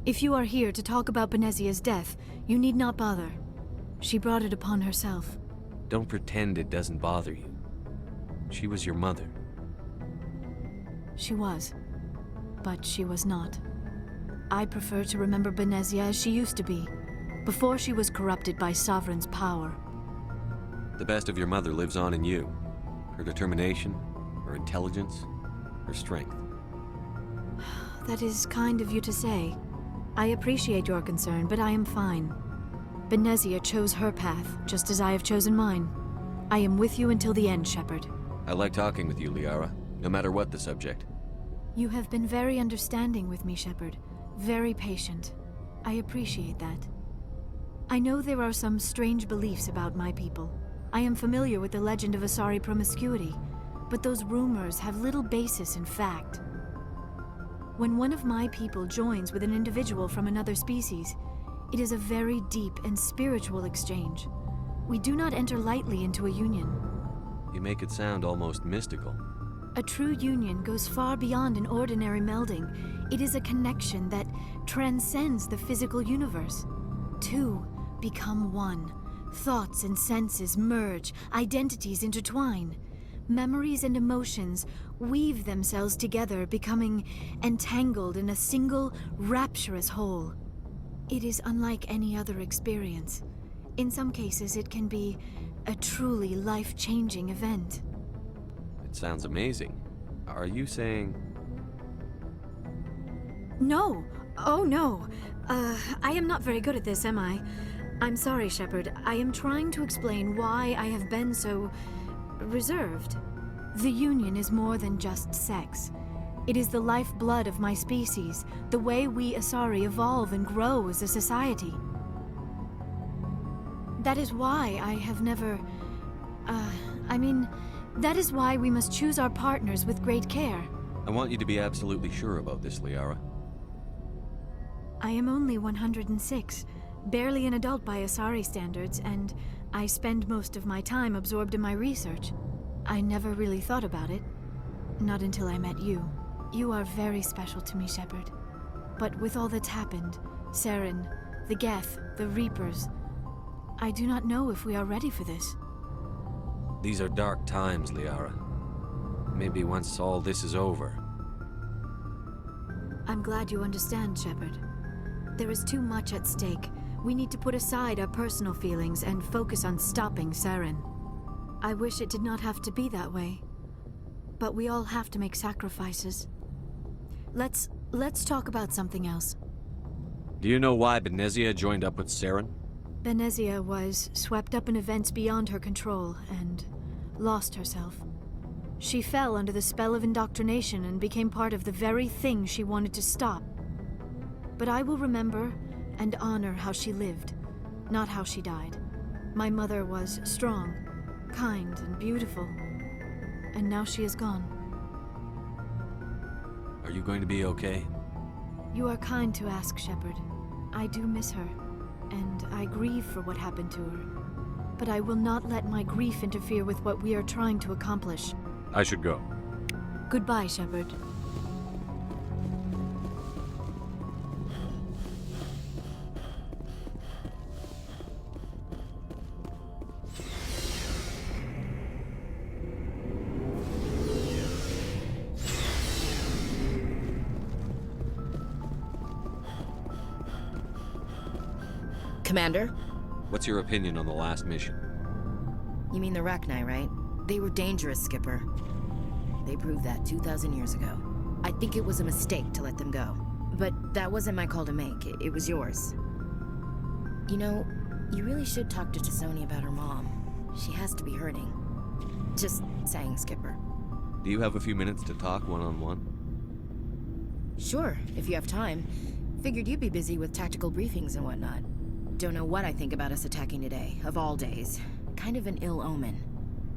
If you are here to talk about Benezia's death, you need not bother. She brought it upon herself. Don't pretend it doesn't bother you. She was your mother. She was. But she was not. I prefer to remember Benezia as she used to be, before she was corrupted by Sovereign's power. The best of your mother lives on in you. Her determination, her intelligence, her strength. That is kind of you to say. I appreciate your concern, but I am fine. Benezia chose her path, just as I have chosen mine. I am with you until the end, Shepard. I like talking with you, Liara, no matter what the subject. You have been very understanding with me, Shepard. Very patient. I appreciate that. I know there are some strange beliefs about my people. I am familiar with the legend of Asari promiscuity, but those rumors have little basis in fact. When one of my people joins with an individual from another species, it is a very deep and spiritual exchange. We do not enter lightly into a union. You make it sound almost mystical. A true union goes far beyond an ordinary melding. It is a connection that transcends the physical universe. Two become one. Thoughts and senses merge, identities intertwine. Memories and emotions weave themselves together, becoming entangled in a single, rapturous whole. It is unlike any other experience. In some cases, it can be a truly life-changing event. It sounds amazing. Are you saying... No! Oh no! I am not very good at this, am I? I'm sorry, Shepard. I am trying to explain why I have been so... reserved. The Union is more than just sex. It is the lifeblood of my species, the way we Asari evolve and grow as a society. That is why I have never... that is why we must choose our partners with great care. I want you to be absolutely sure about this, Liara. I am only 106, barely an adult by Asari standards, and I spend most of my time absorbed in my research. I never really thought about it. Not until I met you. You are very special to me, Shepard. But with all that's happened, Saren, the Geth, the Reapers, I do not know if we are ready for this. These are dark times, Liara. Maybe once all this is over. I'm glad you understand, Shepard. There is too much at stake. We need to put aside our personal feelings and focus on stopping Saren. I wish it did not have to be that way. But we all have to make sacrifices. Let's talk about something else. Do you know why Benezia joined up with Saren? Benezia was swept up in events beyond her control and lost herself. She fell under the spell of indoctrination and became part of the very thing she wanted to stop. But I will remember and honor how she lived, not how she died. My mother was strong, kind, and beautiful. And now she is gone. Are you going to be okay? You are kind to ask, Shepard. I do miss her, and I grieve for what happened to her. But I will not let my grief interfere with what we are trying to accomplish. I should go. Goodbye, Shepard. Commander? What's your opinion on the last mission? You mean the Rachni, right? They were dangerous, Skipper. They proved that 2,000 years ago. I think it was a mistake to let them go. But that wasn't my call to make. It was yours. You know, you really should talk to T'Soni about her mom. She has to be hurting. Just saying, Skipper. Do you have a few minutes to talk one-on-one? Sure, if you have time. Figured you'd be busy with tactical briefings and whatnot. Don't know what I think about us attacking today, of all days. Kind of an ill omen.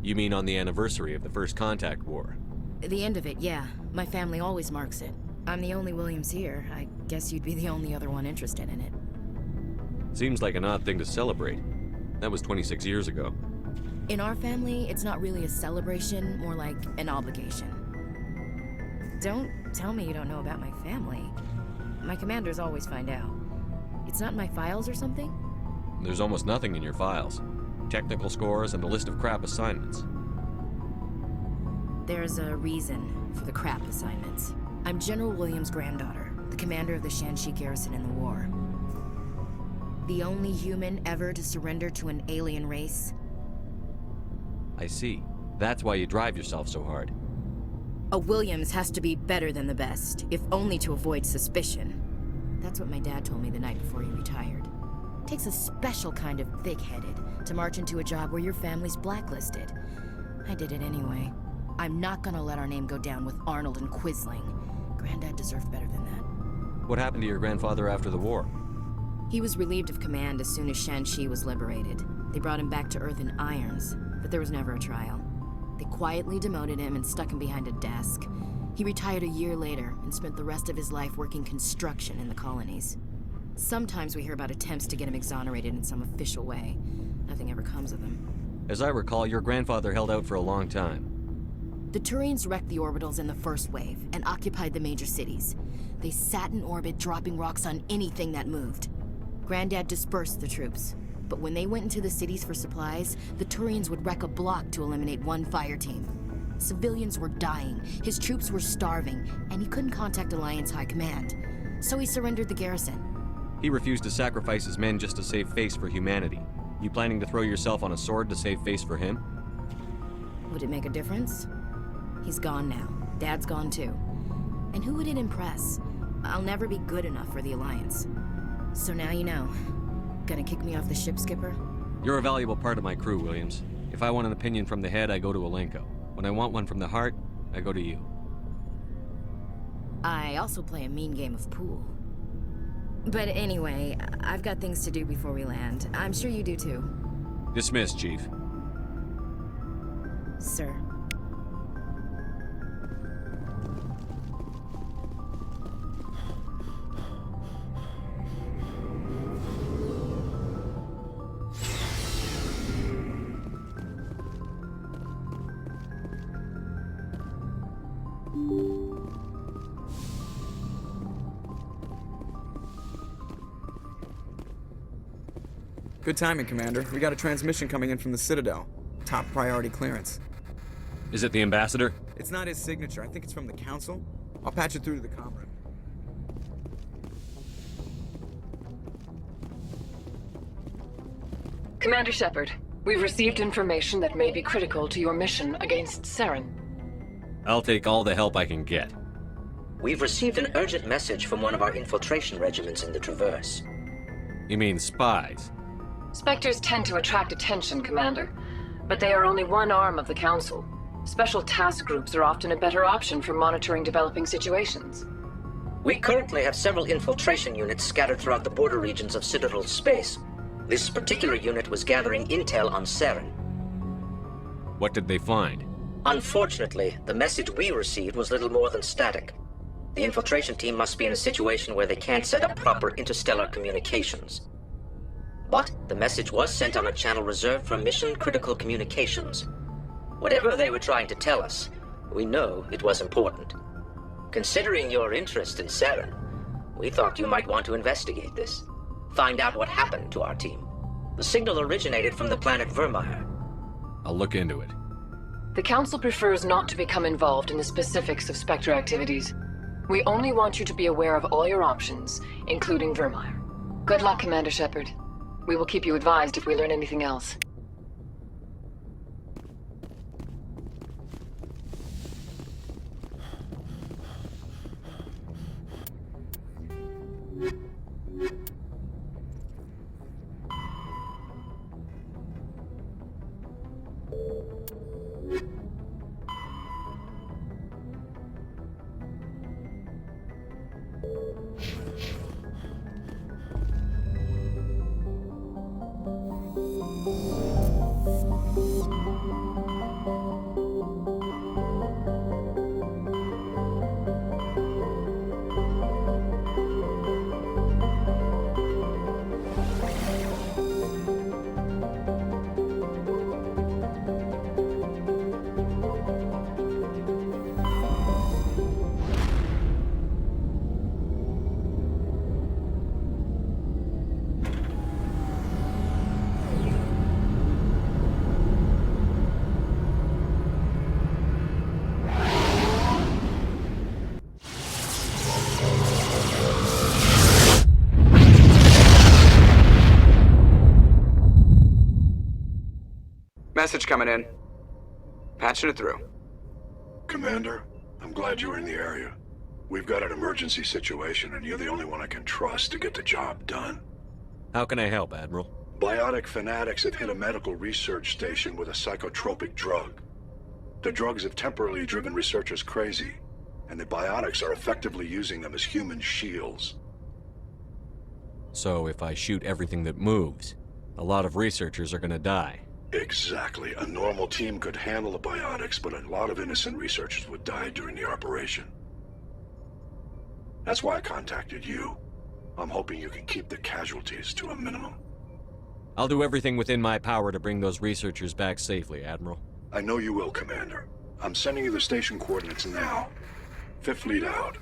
You mean on the anniversary of the First Contact War? The end of it, yeah. My family always marks it. I'm the only Williams here. I guess you'd be the only other one interested in it. Seems like an odd thing to celebrate. That was 26 years ago. In our family, it's not really a celebration, more like an obligation. Don't tell me you don't know about my family. My commanders always find out. It's not in my files or something? There's almost nothing in your files. Technical scores and a list of crap assignments. There's a reason for the crap assignments. I'm General Williams' granddaughter, the commander of the Shanxi garrison in the war. The only human ever to surrender to an alien race. I see. That's why you drive yourself so hard. A Williams has to be better than the best, if only to avoid suspicion. That's what my dad told me the night before he retired. Takes a special kind of thick-headed to march into a job where your family's blacklisted. I did it anyway. I'm not gonna let our name go down with Arnold and Quisling. Granddad deserved better than that. What happened to your grandfather after the war? He was relieved of command as soon as Shanxi was liberated. They brought him back to Earth in irons, but there was never a trial. They quietly demoted him and stuck him behind a desk. He retired a year later and spent the rest of his life working construction in the colonies. Sometimes we hear about attempts to get him exonerated in some official way. Nothing ever comes of them. As I recall, your grandfather held out for a long time. The Turians wrecked the orbitals in the first wave and occupied the major cities. They sat in orbit, dropping rocks on anything that moved. Granddad dispersed the troops, but when they went into the cities for supplies, the Turians would wreck a block to eliminate one fire team. Civilians were dying, his troops were starving, and he couldn't contact Alliance High Command. So he surrendered the garrison. He refused to sacrifice his men just to save face for humanity. You planning to throw yourself on a sword to save face for him? Would it make a difference? He's gone now. Dad's gone too. And who would it impress? I'll never be good enough for the Alliance. So now you know. Gonna kick me off the ship, Skipper? You're a valuable part of my crew, Williams. If I want an opinion from the head, I go to Alenko. When I want one from the heart, I go to you. I also play a mean game of pool. But anyway, I've got things to do before we land. I'm sure you do too. Dismissed, Chief. Sir. Good timing, Commander. We got a transmission coming in from the Citadel. Top priority clearance. Is it the ambassador? It's not his signature. I think it's from the Council. I'll patch it through to the comm room. Commander Shepard, we've received information that may be critical to your mission against Saren. I'll take all the help I can get. We've received an urgent message from one of our infiltration regiments in the Traverse. You mean spies? Spectres tend to attract attention, Commander, but they are only one arm of the Council. Special task groups are often a better option for monitoring developing situations. We currently have several infiltration units scattered throughout the border regions of Citadel space. This particular unit was gathering intel on Saren. What did they find? Unfortunately, the message we received was little more than static. The infiltration team must be in a situation where they can't set up proper interstellar communications. But the message was sent on a channel reserved for mission-critical communications. Whatever they were trying to tell us, we know it was important. Considering your interest in Saren, we thought you might want to investigate this. Find out what happened to our team. The signal originated from the planet Vermeer. I'll look into it. The Council prefers not to become involved in the specifics of Spectre activities. We only want you to be aware of all your options, including Vermeer. Good luck, Commander Shepard. We will keep you advised if we learn anything else. Message coming in. Patching it through. Commander, I'm glad you were in the area. We've got an emergency situation, and you're the only one I can trust to get the job done. How can I help, Admiral? Biotic fanatics have hit a medical research station with a psychotropic drug. The drugs have temporarily driven researchers crazy, and the biotics are effectively using them as human shields. So if I shoot everything that moves, a lot of researchers are gonna die. Exactly. A normal team could handle the biotics, but a lot of innocent researchers would die during the operation. That's why I contacted you. I'm hoping you can keep the casualties to a minimum. I'll do everything within my power to bring those researchers back safely, Admiral. I know you will, Commander. I'm sending you the station coordinates now. Fifth Fleet out.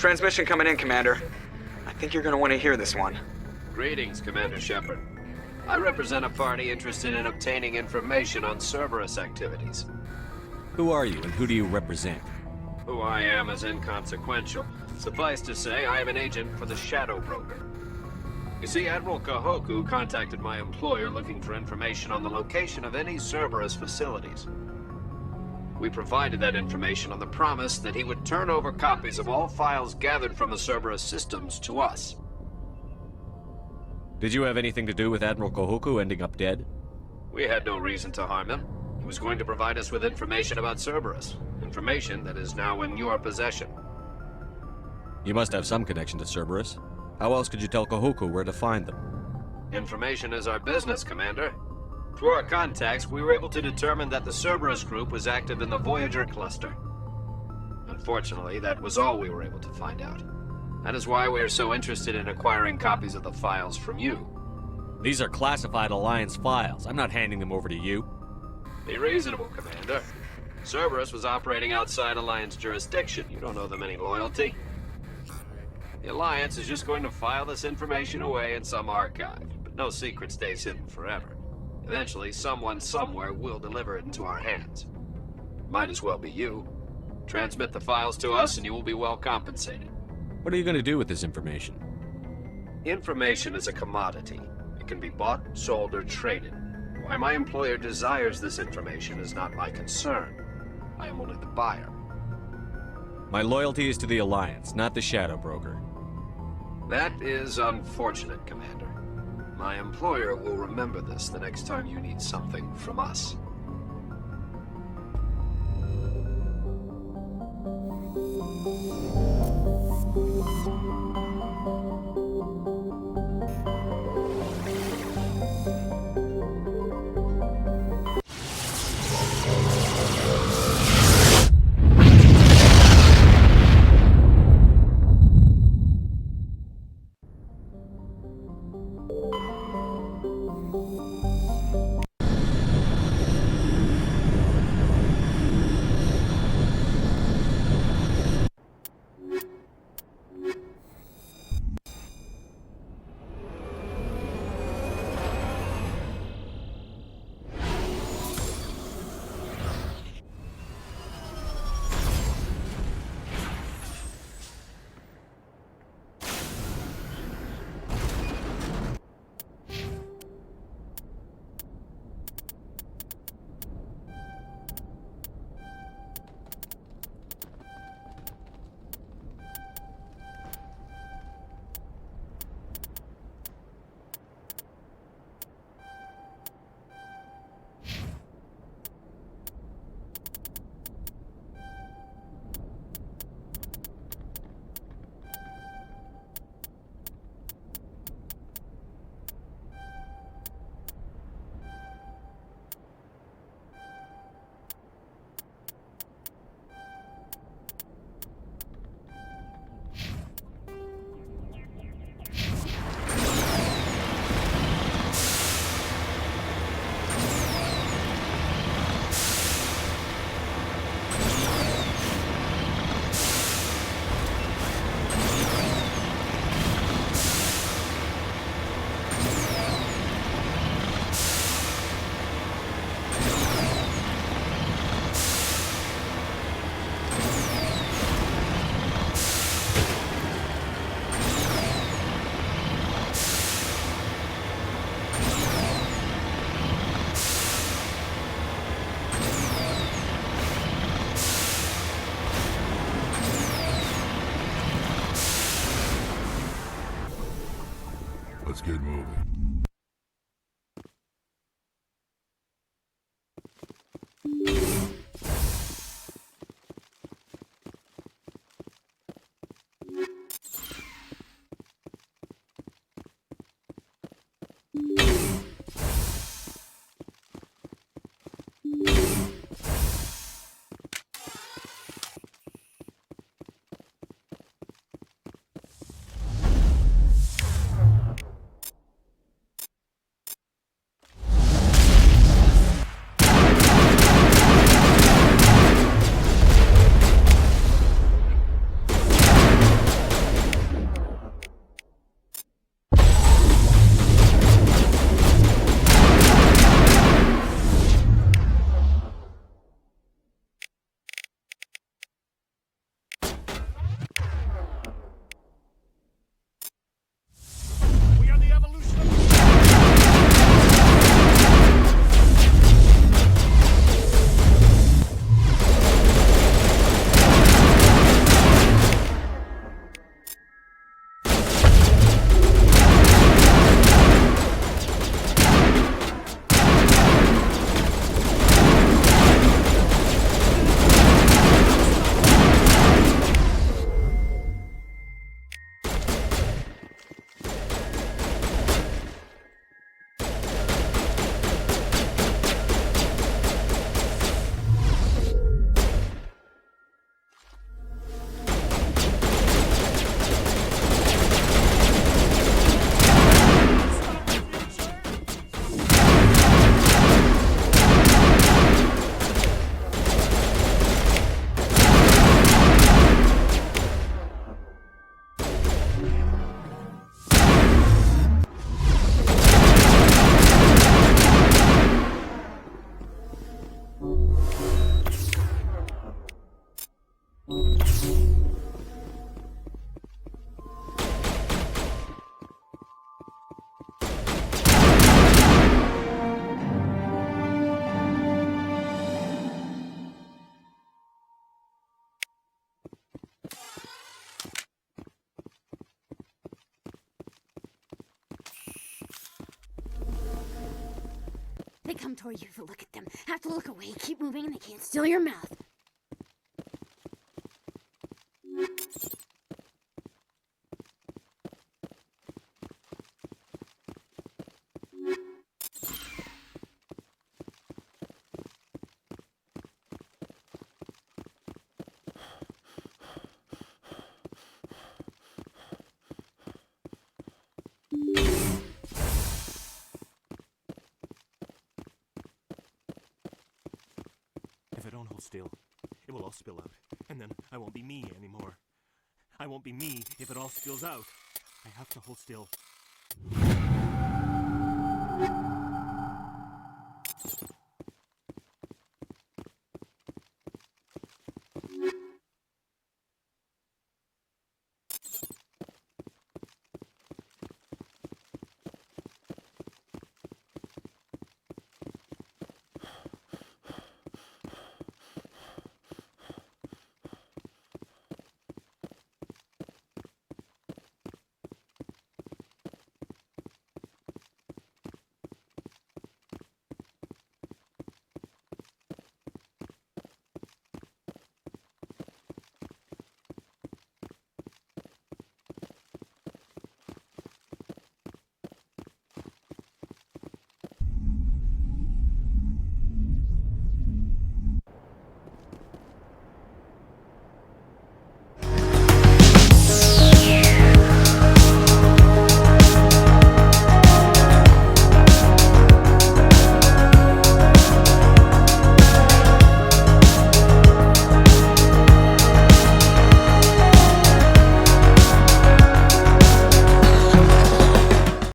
Transmission coming in, Commander. I think you're gonna want to hear this one. Greetings, Commander Shepard. I represent a party interested in obtaining information on Cerberus activities. Who are you and who do you represent? Who I am is inconsequential. Suffice to say, I am an agent for the Shadow Broker. You see, Admiral Kahoku contacted my employer looking for information on the location of any Cerberus facilities. We provided that information on the promise that he would turn over copies of all files gathered from the Cerberus systems to us. Did you have anything to do with Admiral Kahoku ending up dead? We had no reason to harm him. He was going to provide us with information about Cerberus. Information that is now in your possession. You must have some connection to Cerberus. How else could you tell Kahoku where to find them? Information is our business, Commander. Through our contacts, we were able to determine that the Cerberus group was active in the Voyager cluster. Unfortunately, that was all we were able to find out. That is why we are so interested in acquiring copies of the files from you. These are classified Alliance files. I'm not handing them over to you. Be reasonable, Commander. Cerberus was operating outside Alliance jurisdiction. You don't owe them any loyalty. The Alliance is just going to file this information away in some archive, but no secret stays hidden forever. Eventually, someone somewhere will deliver it into our hands. Might as well be you. Transmit the files to us and you will be well compensated. What are you going to do with this information? Information is a commodity. It can be bought, sold, or traded. Why my employer desires this information is not my concern. I am only the buyer. My loyalty is to the Alliance, not the Shadow Broker. That is unfortunate, Commander. My employer will remember this the next time you need something from us. They come toward you to look at them. Have to look away, keep moving, and they can't steal your mouth. If I don't hold still, it will all spill out, and then I won't be me anymore. I won't be me if it all spills out. I have to hold still.